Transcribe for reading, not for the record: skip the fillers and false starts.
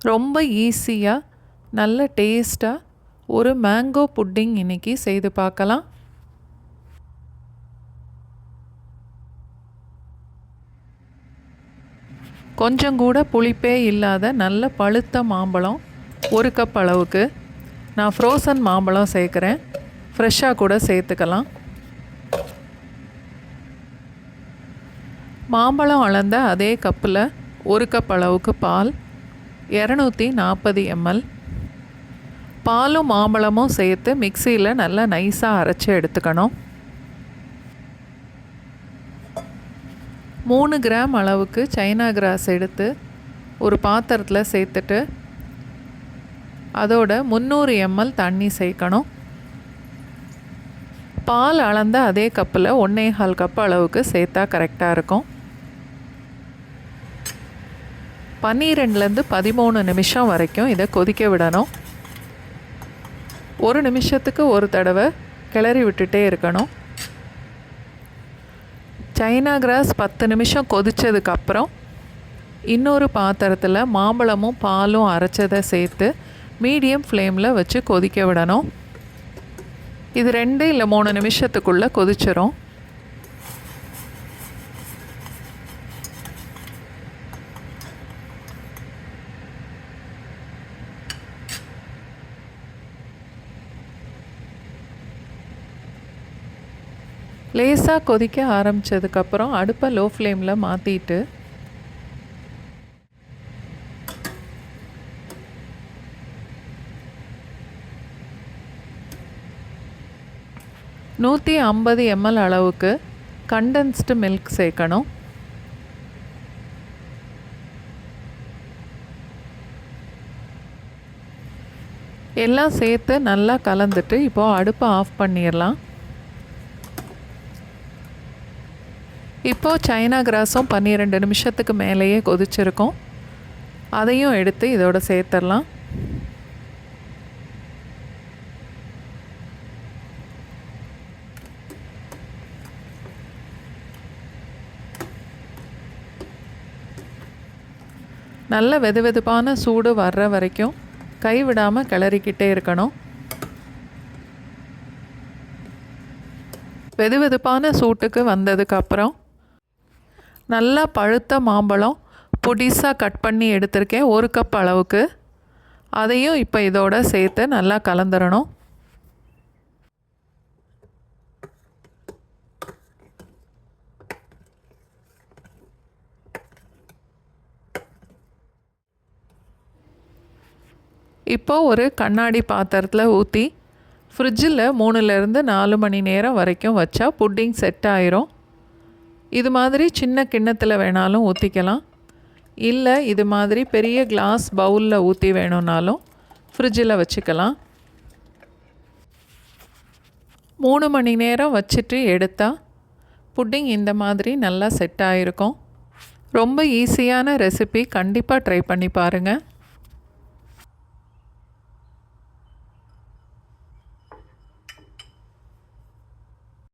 ரொம்ப ஈஸியாக நல்ல டேஸ்ட்டாக ஒரு மேங்கோ புட்டிங் இன்றைக்கி செய்து பார்க்கலாம். கொஞ்சம் கூட புளிப்பே இல்லாத நல்ல பழுத்த மாம்பழம் 1 கப் அளவுக்கு. நான் ஃப்ரோசன் மாம்பழம் சேர்க்குறேன், ஃப்ரெஷ்ஷாக கூட சேர்த்துக்கலாம். மாம்பழம் அளந்த அதே கப்பில் 1 கப் அளவுக்கு பால், 240 ml. பாலும் மாம்பழமும் சேர்த்து மிக்சியில் நல்லா நைஸாக அரைச்சி எடுத்துக்கணும். 3 கிராம் அளவுக்கு சைனா கிராஸ் எடுத்து ஒரு பாத்திரத்தில் சேர்த்துட்டு அதோட 300 ml தண்ணி சேர்க்கணும். பால் அளந்த அதே கப்பில் 1.25 கப் அளவுக்கு சேர்த்தா கரெக்டாக இருக்கும். 12லேருந்து 13 நிமிஷம் வரைக்கும் இதை கொதிக்க விடணும். 1 நிமிஷத்துக்கு ஒரு தடவை கிளறி விட்டுட்டே இருக்கணும். சைனா கிராஸ் 10 நிமிஷம் கொதித்ததுக்கப்புறம் இன்னொரு பாத்திரத்தில் மாம்பழமும் பாலும் அரைச்சதை சேர்த்து மீடியம் ஃப்ளேமில் வச்சு கொதிக்க விடணும். இது 2 இல்லை 3 நிமிஷத்துக்குள்ளே கொதிச்சிரும். லேசாக கொதிக்க ஆரம்பித்ததுக்கப்புறம் அடுப்பை லோ ஃப்ளேமில் மாற்றிட்டு நூற்றி 50 ml அளவுக்கு கண்டென்ஸ்டு மில்க் சேர்க்கணும். எல்லாம் சேர்த்து நல்லா கலந்துட்டு இப்போது அடுப்பை ஆஃப் பண்ணிடலாம். இப்போது சைனா கிராஸும் 12 நிமிஷத்துக்கு மேலேயே கொதிச்சிருக்கும். அதையும் எடுத்து இதோட சேர்த்துடலாம். நல்ல வெதுவெதுப்பான சூடு வர்ற வரைக்கும் கைவிடாமல் கிளறிக்கிட்டே இருக்கணும். வெதுவெதுப்பான சூட்டுக்கு வந்ததுக்கப்புறம் நல்லா பழுத்த மாம்பழம் பொடிசாக கட் பண்ணி எடுத்திருக்கேன் 1 கப் அளவுக்கு. அதையும் இப்போ இதோட சேர்த்து நல்லா கலந்துடணும். இப்போது ஒரு கண்ணாடி பாத்திரத்தில் ஊற்றி ஃப்ரிட்ஜில் 3லேருந்து 4 மணி நேரம் வரைக்கும் வச்சா புட்டிங் செட் ஆயிரும். இது மாதிரி சின்ன கிண்ணத்தில் வேணாலும் ஊற்றிக்கலாம், இல்லை இது மாதிரி பெரிய கிளாஸ் பவுலில் ஊற்றி வேணும்னாலும் ஃப்ரிட்ஜில் வச்சுக்கலாம். 3 மணி நேரம் வச்சுட்டு எடுத்தால் புட்டிங் இந்த மாதிரி நல்லா செட் ஆகிருக்கும். ரொம்ப ஈஸியான ரெசிபி, கண்டிப்பாக ட்ரை பண்ணி பாருங்கள்.